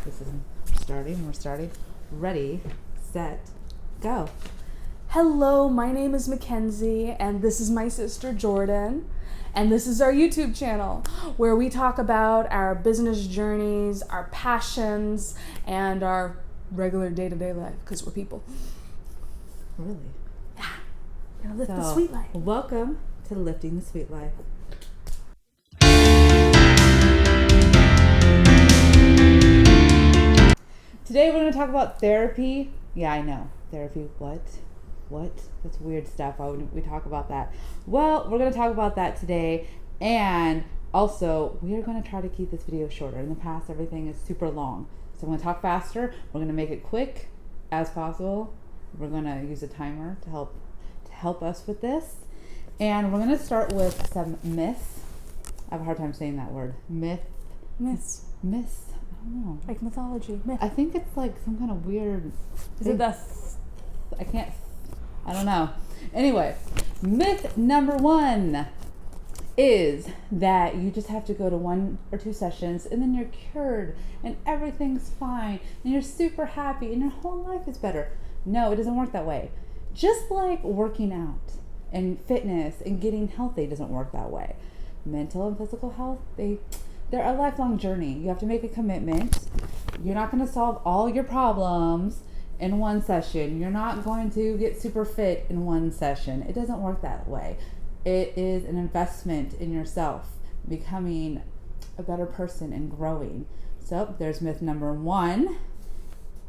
This is starting. We're starting. Ready, set, go. Hello, my name is Mackenzie, and this is my sister Jordan, and this is our YouTube channel where we talk about our business journeys, our passions, and our regular day-to-day life because we're people. Really? Yeah, gonna live the sweet life. Welcome to Lifting the Sweet Life. Today we're going to talk about therapy. Yeah, I know. Therapy, what? That's weird stuff. Why wouldn't we talk about that? Well, we're going to talk about that today. And also, we are going to try to keep this video shorter. In the past, everything is super long. So I'm going to talk faster. We're going to make it quick as possible. We're going to use a timer to help us with this. And we're going to start with some myths. I have a hard time saying that word. Myths. I don't know. Like mythology. Myth. I think it's like some kind of weird. Is it the? I don't know. Anyway, myth number 1 is that you just have to go to 1 or 2 sessions and then you're cured and everything's fine and you're super happy and your whole life is better. No, it doesn't work that way. Just like working out and fitness and getting healthy doesn't work that way. Mental and physical health, they're a lifelong journey. You have to make a commitment. You're not going to solve all your problems in 1 session. You're not going to get super fit in 1 session. It doesn't work that way. It is an investment in yourself, becoming a better person and growing. So there's myth number 1.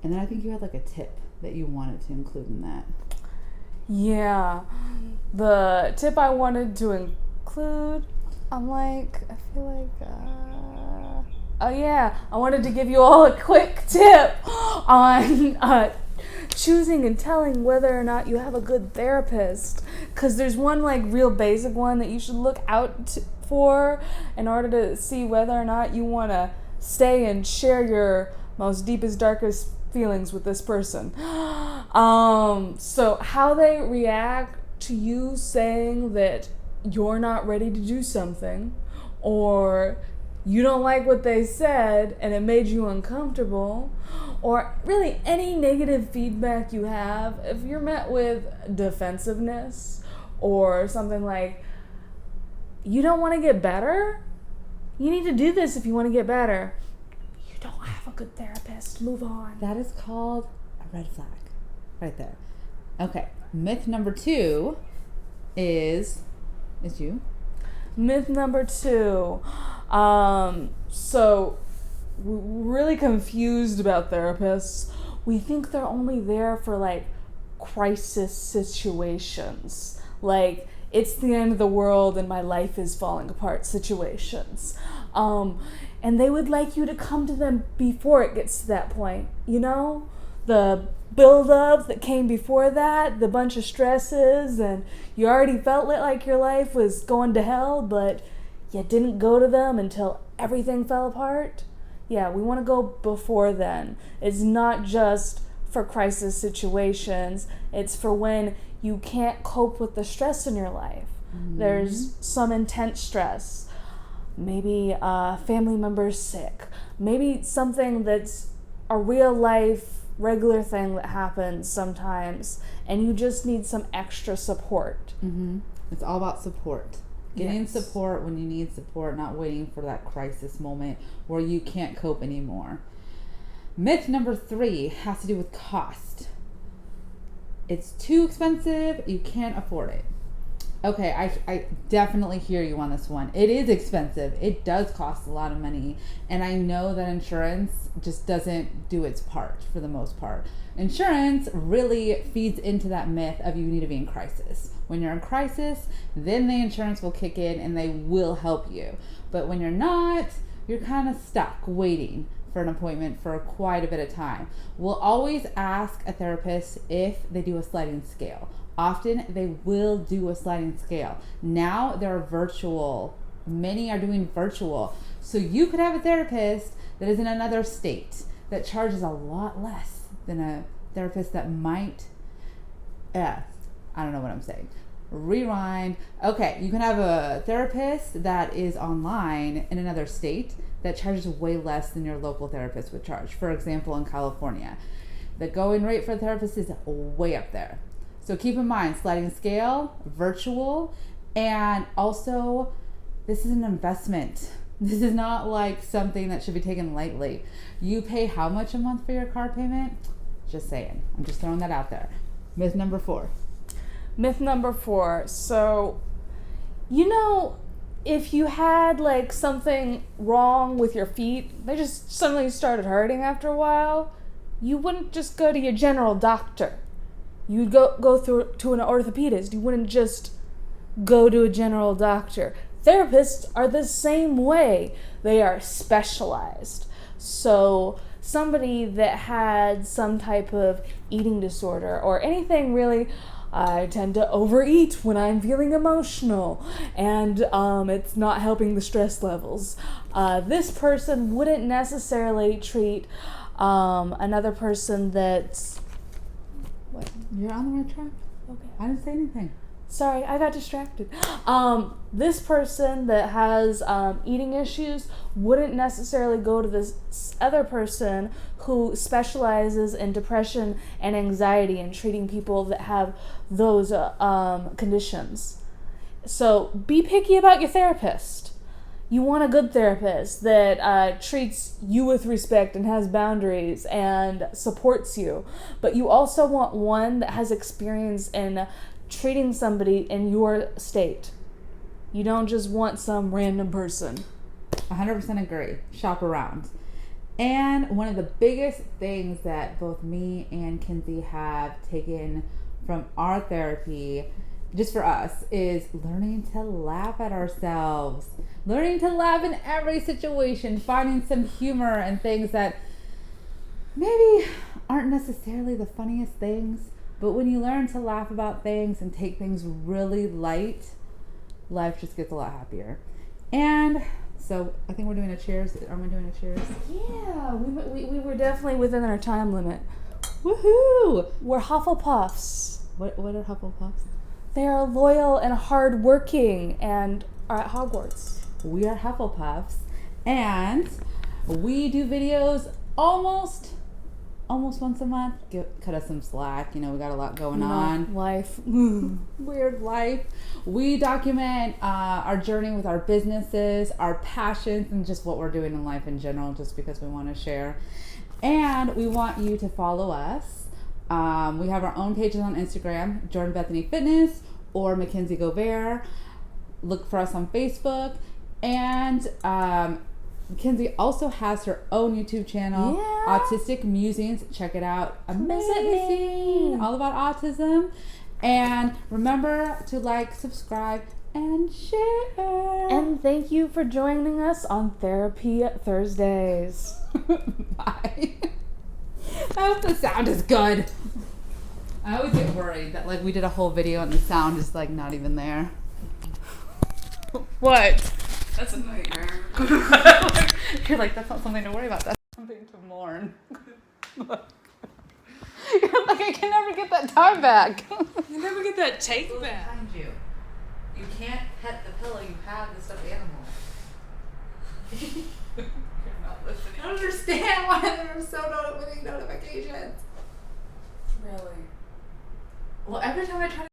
And then I think you had like a tip that you wanted to include in that. Yeah, the tip I wanted to include, I wanted to give you all a quick tip on choosing and telling whether or not you have a good therapist, because there's one like real basic one that you should look out for in order to see whether or not you want to stay and share your most deepest, darkest feelings with this person. So how they react to you saying that you're not ready to do something, or you don't like what they said and it made you uncomfortable, or really any negative feedback you have. If you're met with defensiveness or something like, you don't want to get better, you need to do this if you want to get better, you don't have a good therapist, move on. That is called a red flag right there. Okay, myth number 2 is you. Myth number 2. So we're really confused about therapists. We think they're only there for like crisis situations, like it's the end of the world and my life is falling apart situations. And they would like you to come to them before it gets to that point, you know? The build-up that came before that, the bunch of stresses, and you already felt like your life was going to hell, but you didn't go to them until everything fell apart. Yeah, we want to go before then. It's not just for crisis situations. It's for when you can't cope with the stress in your life. Mm-hmm. There's some intense stress. Maybe a family member's sick. Maybe something that's a real life regular thing that happens sometimes, and you just need some extra support. Mm-hmm. It's all about support. Getting support when you need support, not waiting for that crisis moment where you can't cope anymore. Myth number 3 has to do with cost. It's too expensive, you can't afford it. Okay, I definitely hear you on this one. It is expensive. It does cost a lot of money. And I know that insurance just doesn't do its part for the most part. Insurance really feeds into that myth of you need to be in crisis. When you're in crisis, then the insurance will kick in and they will help you. But when you're not, you're kind of stuck waiting for an appointment for quite a bit of time. We'll always ask a therapist if they do a sliding scale. Often they will do a sliding scale. Now they're virtual. Many are doing virtual. So you could have a therapist that is in another state that charges a lot less than a therapist that might, I don't know what I'm saying. Rewind. Okay, you can have a therapist that is online in another state that charges way less than your local therapist would charge. For example, in California, the going rate for a therapist is way up there. So keep in mind, sliding scale, virtual, and also this is an investment. This is not like something that should be taken lightly. You pay how much a month for your car payment? Just saying. I'm just throwing that out there. Myth number 4. Myth number 4. So, if you had like something wrong with your feet, they just suddenly started hurting after a while, you wouldn't just go to your general doctor. You'd go through to an orthopedist. You wouldn't just go to a general doctor. Therapists are the same way. They are specialized. So somebody that had some type of eating disorder or anything really, I tend to overeat when I'm feeling emotional and it's not helping the stress levels. This person wouldn't necessarily treat another person that's... What? You're on the right track. Okay. I didn't say anything. Sorry, I got distracted. This person that has eating issues wouldn't necessarily go to this other person who specializes in depression and anxiety and treating people that have those conditions. So be picky about your therapist. You want a good therapist that treats you with respect and has boundaries and supports you. But you also want one that has experience in treating somebody in your state. You don't just want some random person. 100% agree. Shop around. And one of the biggest things that both me and Kenzie have taken from our therapy, just for us, is learning to laugh at ourselves. Learning to laugh in every situation. Finding some humor in things that maybe aren't necessarily the funniest things. But when you learn to laugh about things and take things really light, life just gets a lot happier. And so I think we're doing a cheers. Aren't we doing a cheers? Yeah, we were definitely within our time limit. Woohoo! We're Hufflepuffs. What are Hufflepuffs? They are loyal and hardworking and are at Hogwarts. We are Hufflepuffs. And we do videos almost once a month. Cut us some slack. We got a lot going on. Life. Weird life. We document our journey with our businesses, our passions, and just what we're doing in life in general, just because we want to share. And we want you to follow us. We have our own pages on Instagram, Jordan Bethany Fitness or Mackenzie Gobert. Look for us on Facebook. And Mackenzie also has her own YouTube channel, Autistic Musings. Check it out. Amazing. All about autism. And remember to like, subscribe, and share. And thank you for joining us on Therapy Thursdays. Bye. I hope the sound is good. I always get worried that we did a whole video and the sound is not even there. What? That's a nightmare. You're that's not something to worry about. That's something to mourn. You're I can never get that time back. You never get that take back. Behind you. You can't pet the pillow. You have the stuffed animal. You're not listening. I don't understand why there are so many notifications. Really? Well, every time I try to